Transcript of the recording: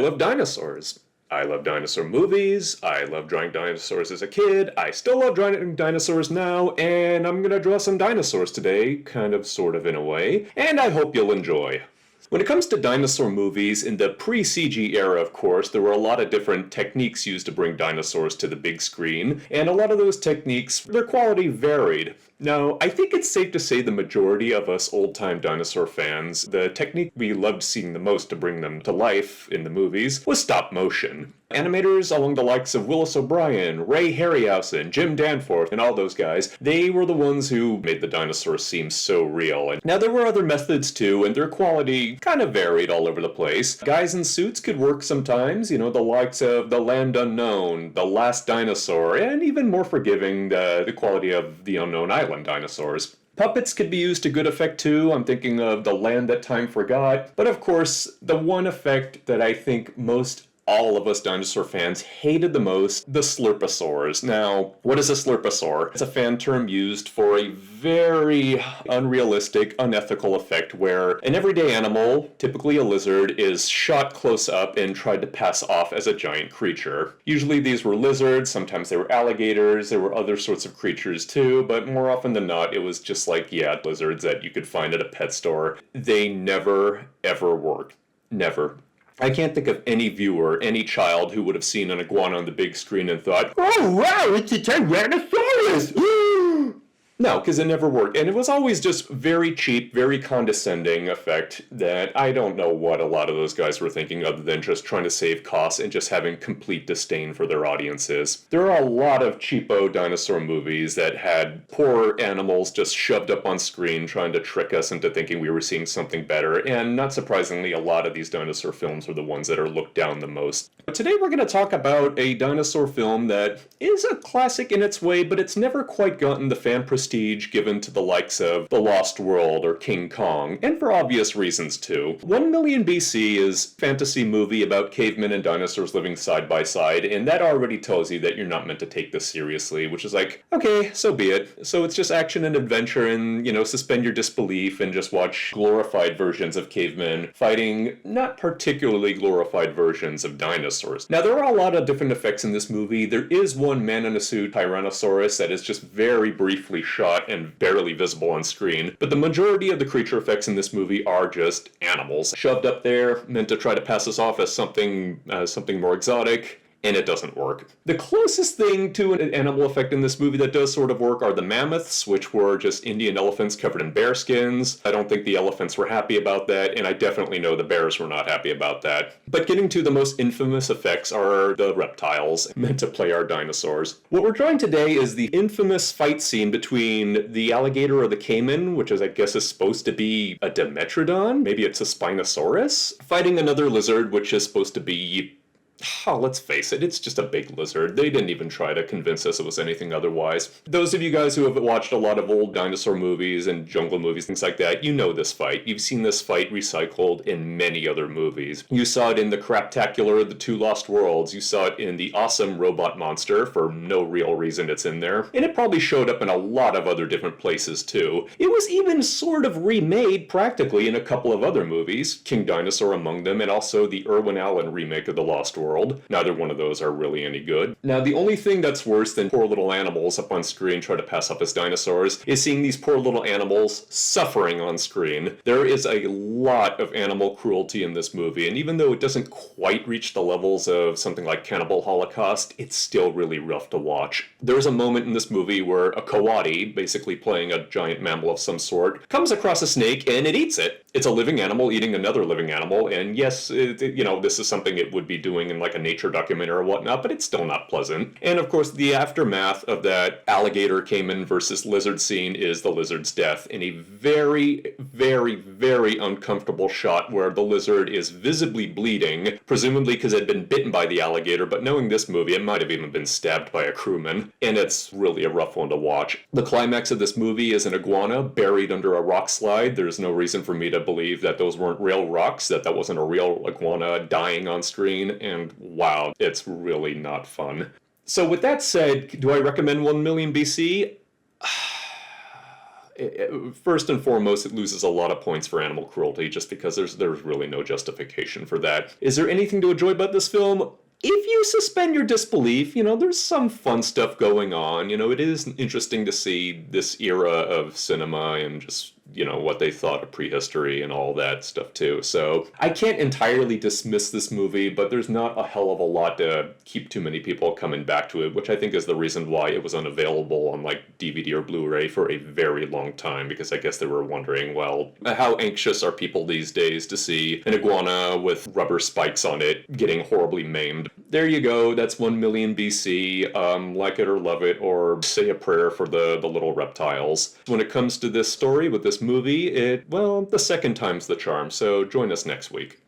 love dinosaurs. I love dinosaur movies, I love drawing dinosaurs as a kid, I still love drawing dinosaurs now, and I'm gonna draw some dinosaurs today, kind of, sort of, in a way, and I hope you'll enjoy. When it comes to dinosaur movies, in the pre-CG era, of course, there were a lot of different techniques used to bring dinosaurs to the big screen, and a lot of those techniques, their quality varied. Now, I think it's safe to say the majority of us old-time dinosaur fans, the technique we loved seeing the most to bring them to life in the movies was stop motion. Animators along the likes of Willis O'Brien, Ray Harryhausen, Jim Danforth, and all those guys, they were the ones who made the dinosaurs seem so real. And now there were other methods too, and their quality kind of varied all over the place. Guys in suits could work sometimes, the likes of The Land Unknown, The Last Dinosaur, and even more forgiving, the quality of The Unknown Island dinosaurs. Puppets could be used to good effect too. I'm thinking of The Land That Time Forgot. But of course, the one effect that I think most all of us dinosaur fans hated the most, the slurpasaurs. Now, what is a slurpasaur? It's a fan term used for a very unrealistic, unethical effect where an everyday animal, typically a lizard, is shot close up and tried to pass off as a giant creature. Usually these were lizards, sometimes they were alligators, there were other sorts of creatures too, but more often than not it was just like, lizards that you could find at a pet store. They never, ever worked. Never. I can't think of any viewer, any child who would have seen an iguana on the big screen and thought, "Oh wow, it's a Tyrannosaurus!" No, because it never worked. And it was always just very cheap, very condescending effect that I don't know what a lot of those guys were thinking other than just trying to save costs and just having complete disdain for their audiences. There are a lot of cheapo dinosaur movies that had poor animals just shoved up on screen trying to trick us into thinking we were seeing something better. And not surprisingly, a lot of these dinosaur films are the ones that are looked down the most. But today we're going to talk about a dinosaur film that is a classic in its way, but it's never quite gotten the fan prestige given to the likes of The Lost World or King Kong, and for obvious reasons too. 1 Million BC is a fantasy movie about cavemen and dinosaurs living side by side, and that already tells you that you're not meant to take this seriously, which is like, okay, so be it. So it's just action and adventure and, suspend your disbelief and just watch glorified versions of cavemen fighting not particularly glorified versions of dinosaurs. Now, there are a lot of different effects in this movie. There is one man in a suit Tyrannosaurus that is just very briefly shot and barely visible on screen, but the majority of the creature effects in this movie are just animals shoved up there, meant to try to pass us off as something more exotic, and it doesn't work. The closest thing to an animal effect in this movie that does sort of work are the mammoths, which were just Indian elephants covered in bear skins. I don't think the elephants were happy about that, and I definitely know the bears were not happy about that. But getting to the most infamous effects are the reptiles, meant to play our dinosaurs. What we're drawing today is the infamous fight scene between the alligator or the caiman, which I guess is supposed to be a Dimetrodon, maybe it's a Spinosaurus, fighting another lizard, which is supposed to be, let's face it, it's just a big lizard. They didn't even try to convince us it was anything otherwise. Those of you guys who have watched a lot of old dinosaur movies and jungle movies, things like that, you know this fight. You've seen this fight recycled in many other movies. You saw it in the craptacular The Two Lost Worlds. You saw it in the awesome Robot Monster, for no real reason it's in there. And it probably showed up in a lot of other different places too. It was even sort of remade practically in a couple of other movies, King Dinosaur among them, and also the Irwin Allen remake of The Lost World. Neither one of those are really any good. Now, the only thing that's worse than poor little animals up on screen try to pass off as dinosaurs is seeing these poor little animals suffering on screen. There is a lot of animal cruelty in this movie, and even though it doesn't quite reach the levels of something like Cannibal Holocaust, it's still really rough to watch. There's a moment in this movie where a coati, basically playing a giant mammal of some sort, comes across a snake and it eats it. It's a living animal eating another living animal, and yes, this is something it would be doing in like a nature documentary or whatnot, but it's still not pleasant. And of course, the aftermath of that alligator caiman versus lizard scene is the lizard's death in a very, very, very uncomfortable shot where the lizard is visibly bleeding, presumably because it had been bitten by the alligator, but knowing this movie, it might have even been stabbed by a crewman, and it's really a rough one to watch. The climax of this movie is an iguana buried under a rock slide. There's no reason for me to believe that those weren't real rocks, that wasn't a real iguana dying on screen, and wow, it's really not fun. So with that said, do I recommend 1 Million BC? First and foremost, it loses a lot of points for animal cruelty just because there's really no justification for that. Is there anything to enjoy about this film? If you suspend your disbelief, there's some fun stuff going on. It is interesting to see this era of cinema and just, what they thought of prehistory and all that stuff too. So I can't entirely dismiss this movie, but there's not a hell of a lot to keep too many people coming back to it, which I think is the reason why it was unavailable on like DVD or Blu-ray for a very long time, because I guess they were wondering, well, how anxious are people these days to see an iguana with rubber spikes on it getting horribly maimed? There you go, that's 1 million BC. Like it or love it, or say a prayer for the little reptiles. When it comes to this story with this movie, the second time's the charm, so join us next week.